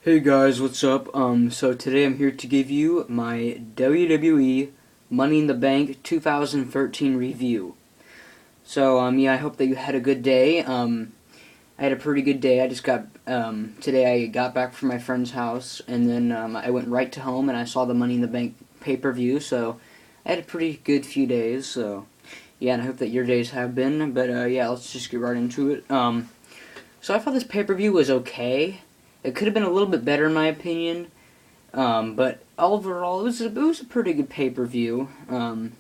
Hey guys, what's up? So today I'm here to give you my WWE Money in the Bank 2013 review. So, yeah, I hope that you had a good day. I had a pretty good day. Today I got back from my friend's house, and then I went right to home and I saw the Money in the Bank pay-per-view, so I had a pretty good few days, so yeah, and I hope that your days have been, but yeah, let's just get right into it. So I thought this pay-per-view was okay. It could have been a little bit better in my opinion, but overall it was a pretty good pay-per-view. I'm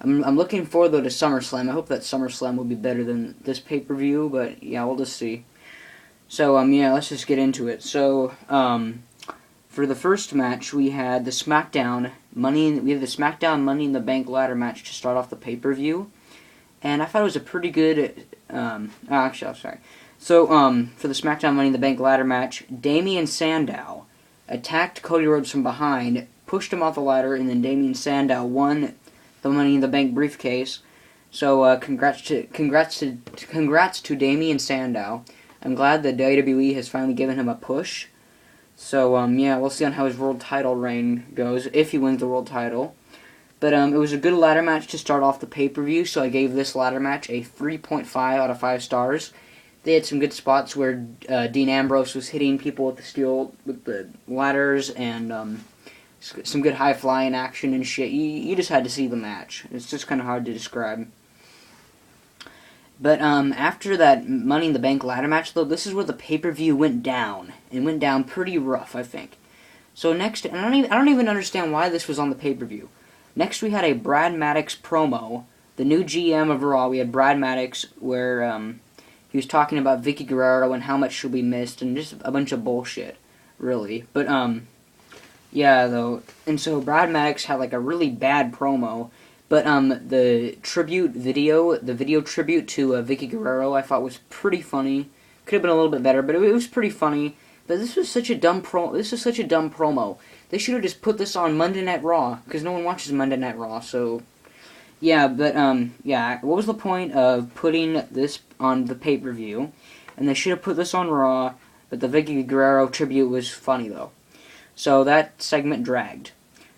looking forward though to SummerSlam. I hope that SummerSlam will be better than this pay-per-view, but yeah, we'll just see. So yeah, let's just get into it. So for the first match, we had the SmackDown Money in the Bank ladder match to start off the pay-per-view, and I thought it was a pretty good. Actually, I'm sorry. So, for the SmackDown Money in the Bank ladder match, Damien Sandow attacked Cody Rhodes from behind, pushed him off the ladder, and then Damien Sandow won the Money in the Bank briefcase. So, congrats to Damien Sandow. I'm glad that WWE has finally given him a push. So, yeah, we'll see on how his world title reign goes, if he wins the world title. But, it was a good ladder match to start off the pay-per-view, so I gave this ladder match a 3.5 out of 5 stars. They had some good spots where Dean Ambrose was hitting people with the ladders, and some good high flying action and shit. You just had to see the match. It's just kind of hard to describe. But after that Money in the Bank ladder match, though, this is where the pay-per-view went down. It went down pretty rough, I think. So next, and I don't even understand why this was on the pay-per-view. Next, we had a Brad Maddox promo. The new GM of Raw. We had Brad Maddox, where he was talking about Vicky Guerrero and how much she'll be missed, and just a bunch of bullshit, really. But, yeah, though. And so Brad Maddox had, like, a really bad promo. But, the video tribute to Vicky Guerrero, I thought was pretty funny. Could have been a little bit better, but it was pretty funny. But this was such a dumb promo. They should have just put this on Monday Night Raw, because no one watches Monday Night Raw, so... Yeah, but, yeah, what was the point of putting this on the pay-per-view? And they should have put this on Raw, but the Vicky Guerrero tribute was funny, though. So that segment dragged.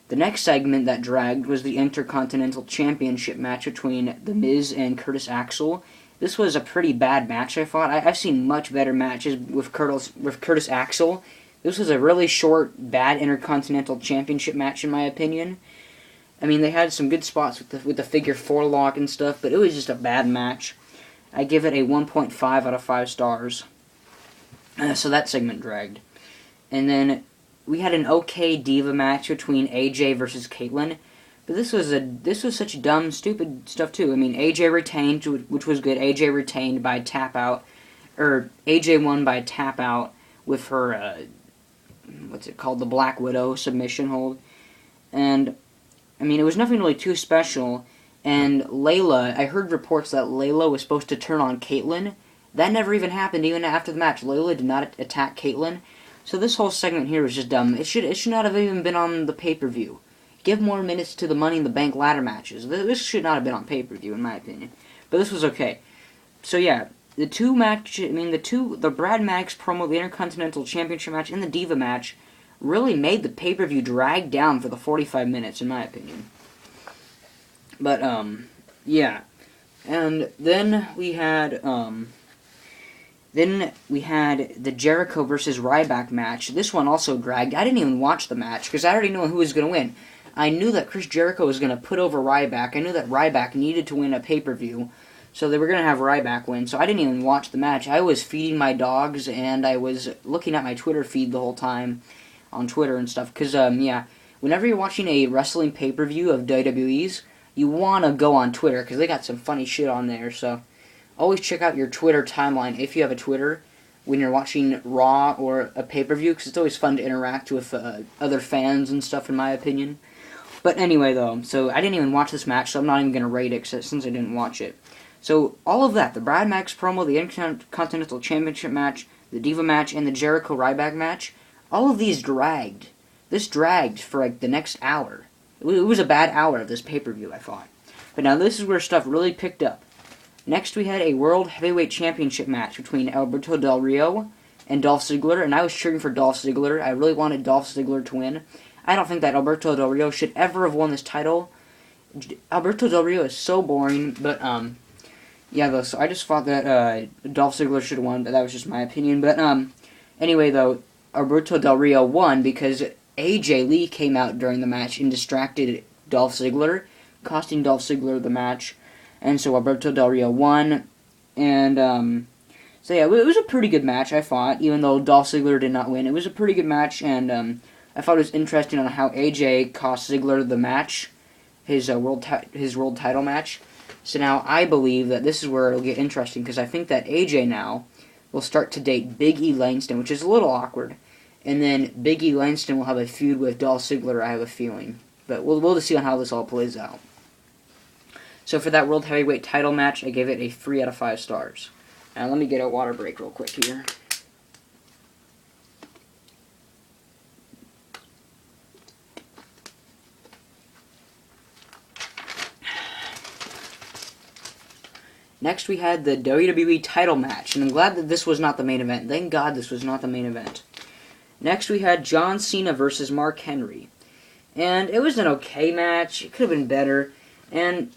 The next segment that dragged was the Intercontinental Championship match between The Miz and Curtis Axel. This was a pretty bad match, I thought. I've seen much better matches with Curtis Axel. This was a really short, bad Intercontinental Championship match, in my opinion. I mean, they had some good spots with the figure 4 lock and stuff, but it was just a bad match. I give it a 1.5 out of 5 stars. So that segment dragged. And then we had an okay Diva match between AJ versus Caitlyn, but this was such dumb, stupid stuff too. I mean, AJ retained, which was good. AJ retained by tap out, or AJ won by tap out with her what's it called, the Black Widow submission hold, and I mean, it was nothing really too special, and Layla, I heard reports that Layla was supposed to turn on Caitlyn. That never even happened, even after the match. Layla did not attack Caitlyn, so this whole segment here was just dumb. It should not have even been on the pay-per-view. Give more minutes to the Money in the Bank ladder matches. This should not have been on pay-per-view, in my opinion. But this was okay. So yeah, the Brad Maddox promo, the Intercontinental Championship match, and the Diva match really made the pay-per-view drag down for the 45 minutes, in my opinion. But, yeah. And then we had the Jericho versus Ryback match. This one also dragged. I didn't even watch the match, because I already knew who was going to win. I knew that Chris Jericho was going to put over Ryback. I knew that Ryback needed to win a pay-per-view, so they were going to have Ryback win. So I didn't even watch the match. I was feeding my dogs, and I was looking at my Twitter feed the whole time, on Twitter and stuff, because, yeah, whenever you're watching a wrestling pay-per-view of WWE's, you want to go on Twitter, because they got some funny shit on there, so always check out your Twitter timeline, if you have a Twitter, when you're watching Raw or a pay-per-view, because it's always fun to interact with other fans and stuff, in my opinion. But anyway, though, so I didn't even watch this match, so I'm not even going to rate it, since I didn't watch it. So, all of that, the Brad Maddox promo, the Intercontinental Championship match, the Diva match, and the Jericho-Ryback match, all of these dragged. This dragged for, like, the next hour. It was a bad hour of this pay-per-view, I thought. But now this is where stuff really picked up. Next we had a World Heavyweight Championship match between Alberto Del Rio and Dolph Ziggler, and I was cheering for Dolph Ziggler. I really wanted Dolph Ziggler to win. I don't think that Alberto Del Rio should ever have won this title. Alberto Del Rio is so boring, but yeah, though. So I just thought that Dolph Ziggler should have won, but that was just my opinion. But anyway, though, Alberto Del Rio won because AJ Lee came out during the match and distracted Dolph Ziggler, costing Dolph Ziggler the match, and so Alberto Del Rio won, and so yeah, it was a pretty good match, I thought, even though Dolph Ziggler did not win. It was a pretty good match, and I thought it was interesting on how AJ cost Ziggler the match, his world title match. So now I believe that this is where it'll get interesting, because I think that AJ now will start to date Big E Langston, which is a little awkward. And then Big E Langston will have a feud with Dolph Ziggler, I have a feeling. But we'll just see on how this all plays out. So for that World Heavyweight title match, I gave it a 3 out of 5 stars. Now let me get a water break real quick here. Next we had the WWE title match, and I'm glad that this was not the main event. Thank God this was not the main event. Next we had John Cena versus Mark Henry. And it was an okay match. It could have been better. And,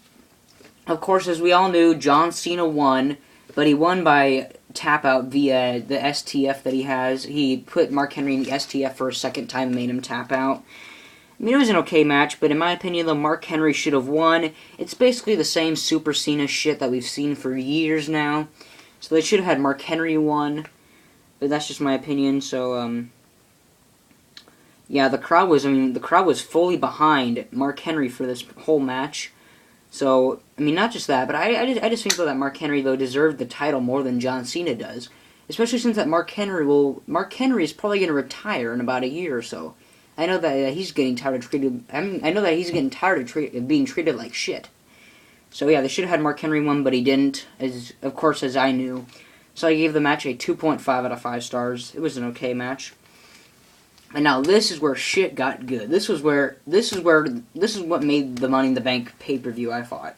of course, as we all knew, John Cena won, but he won by tap-out via the STF that he has. He put Mark Henry in the STF for a second time and made him tap out. I mean, it was an okay match, but in my opinion, though, Mark Henry should have won. It's basically the same Super Cena shit that we've seen for years now. So they should have had Mark Henry won. But that's just my opinion, so, yeah, the crowd was fully behind Mark Henry for this whole match. So, I mean, not just that, but I just think, though, that Mark Henry, though, deserved the title more than John Cena does. Especially since that Mark Henry is probably going to retire in about a year or so. I know that he's getting tired of being treated like shit. So yeah, they should have had Mark Henry win, but he didn't, as I knew. So I gave the match a 2.5 out of 5 stars. It was an okay match. And now this is where shit got good. This is what made the Money in the Bank pay-per-view, I thought.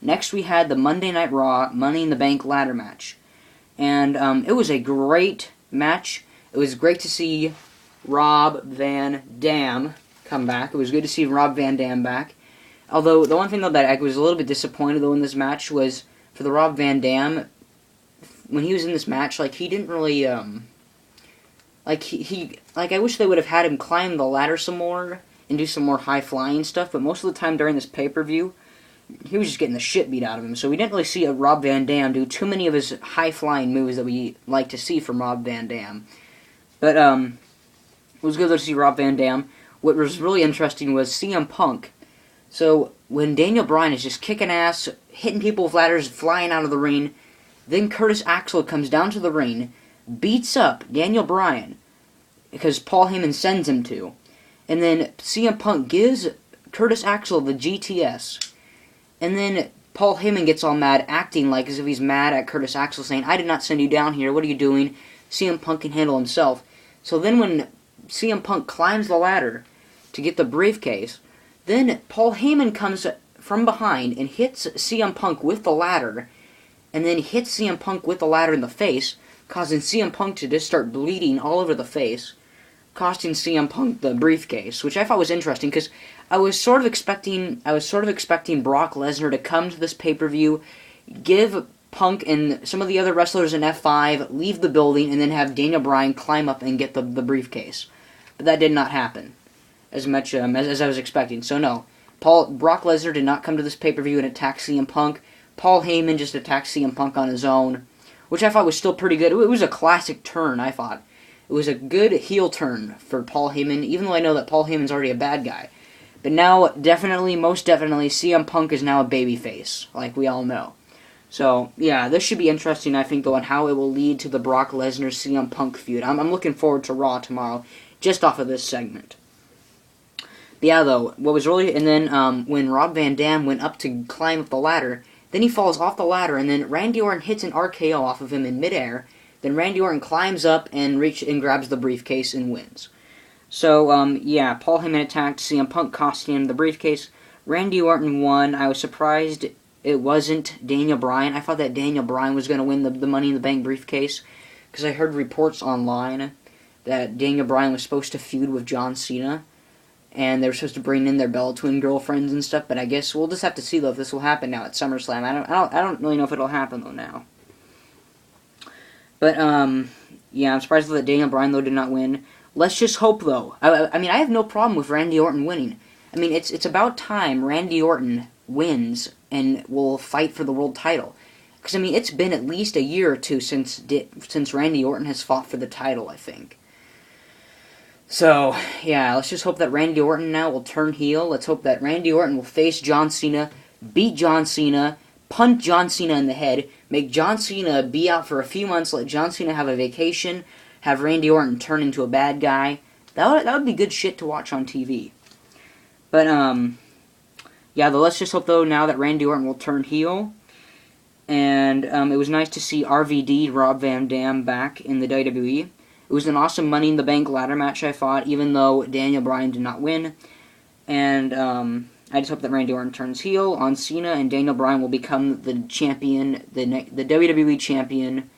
Next we had the Monday Night Raw Money in the Bank ladder match. And it was a great match. It was great to see Rob Van Dam come back. It was good to see Rob Van Dam back. Although, the one thing, though, that I was a little bit disappointed, though, in this match was, for the Rob Van Dam, when he was in this match, like, he didn't really, I wish they would have had him climb the ladder some more and do some more high-flying stuff, but most of the time during this pay-per-view, he was just getting the shit beat out of him, so we didn't really see a Rob Van Dam do too many of his high-flying moves that we like to see from Rob Van Dam. But, it was good to see Rob Van Dam. What was really interesting was CM Punk. So, when Daniel Bryan is just kicking ass, hitting people with ladders, flying out of the ring, then Curtis Axel comes down to the ring, beats up Daniel Bryan, because Paul Heyman sends him to. And then CM Punk gives Curtis Axel the GTS. And then Paul Heyman gets all mad, acting like as if he's mad at Curtis Axel, saying, "I did not send you down here, what are you doing?" CM Punk can handle himself. So then when CM Punk climbs the ladder to get the briefcase, then Paul Heyman comes from behind and hits CM Punk with the ladder, and then hits CM Punk with the ladder in the face, causing CM Punk to just start bleeding all over the face, costing CM Punk the briefcase, which I thought was interesting, because I was sort of expecting Brock Lesnar to come to this pay-per-view, give Punk and some of the other wrestlers in F5 leave the building, and then have Daniel Bryan climb up and get the briefcase. But that did not happen as much as I was expecting. So no, Brock Lesnar did not come to this pay-per-view and attack CM Punk. Paul Heyman just attacked CM Punk on his own, which I thought was still pretty good. It was a classic turn, I thought. It was a good heel turn for Paul Heyman, even though I know that Paul Heyman's already a bad guy. But now, most definitely, CM Punk is now a babyface, like we all know. So, yeah, this should be interesting, I think, though, on how it will lead to the Brock Lesnar-CM Punk feud. I'm looking forward to Raw tomorrow, just off of this segment. But yeah, though, what was really... And then, when Rob Van Dam went up to climb up the ladder, then he falls off the ladder, and then Randy Orton hits an RKO off of him in midair. Then Randy Orton climbs up and grabs the briefcase and wins. So, yeah, Paul Heyman attacked CM Punk, costing him the briefcase. Randy Orton won. I was surprised it wasn't Daniel Bryan. I thought that Daniel Bryan was going to win the Money in the Bank briefcase, because I heard reports online that Daniel Bryan was supposed to feud with John Cena, and they were supposed to bring in their Bella Twin girlfriends and stuff. But I guess we'll just have to see though if this will happen now at SummerSlam. I don't really know if it'll happen though now. But yeah, I'm surprised that Daniel Bryan though did not win. Let's just hope though. I mean, I have no problem with Randy Orton winning. I mean, it's about time Randy Orton wins and will fight for the world title. Because I mean, it's been at least a year or two since Randy Orton has fought for the title, I think. So, yeah, let's just hope that Randy Orton now will turn heel. Let's hope that Randy Orton will face John Cena, beat John Cena, punt John Cena in the head, make John Cena be out for a few months, let John Cena have a vacation, have Randy Orton turn into a bad guy. That would be good shit to watch on TV. But, yeah, though, let's just hope, though, now that Randy Orton will turn heel. And it was nice to see RVD, Rob Van Dam, back in the WWE. It was an awesome Money in the Bank ladder match, I thought, even though Daniel Bryan did not win. And I just hope that Randy Orton turns heel on Cena, and Daniel Bryan will become the champion, the WWE champion,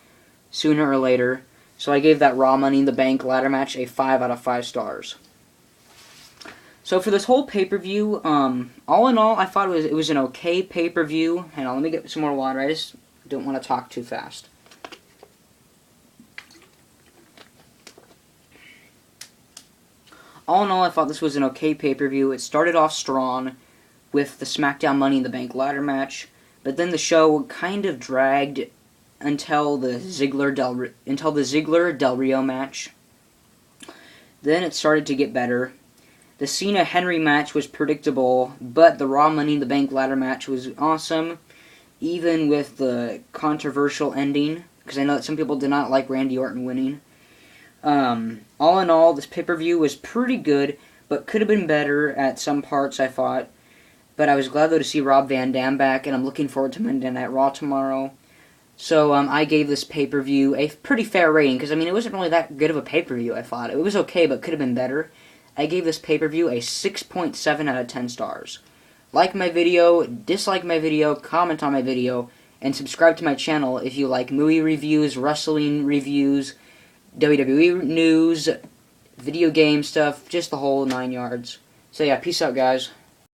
sooner or later. So I gave that Raw Money in the Bank ladder match a 5 out of 5 stars. So for this whole pay-per-view, all in all, I thought it was an okay pay-per-view. Hang on, let me get some more water. I just don't want to talk too fast. All in all, I thought this was an okay pay-per-view. It started off strong with the SmackDown Money in the Bank ladder match, but then the show kind of dragged until the Ziggler Del Rio match. Then it started to get better. The Cena-Henry match was predictable, but the Raw Money in the Bank ladder match was awesome, even with the controversial ending, because I know that some people did not like Randy Orton winning. All in all, this pay-per-view was pretty good, but could have been better at some parts, I thought. But I was glad, though, to see Rob Van Dam back, and I'm looking forward to Monday Night Raw tomorrow. So, I gave this pay-per-view a pretty fair rating, because, I mean, it wasn't really that good of a pay-per-view, I thought. It was okay, but could have been better. I gave this pay-per-view a 6.7 out of 10 stars. Like my video, dislike my video, comment on my video, and subscribe to my channel if you like movie reviews, wrestling reviews, WWE news, video game stuff, just the whole 9 yards. So yeah, peace out, guys.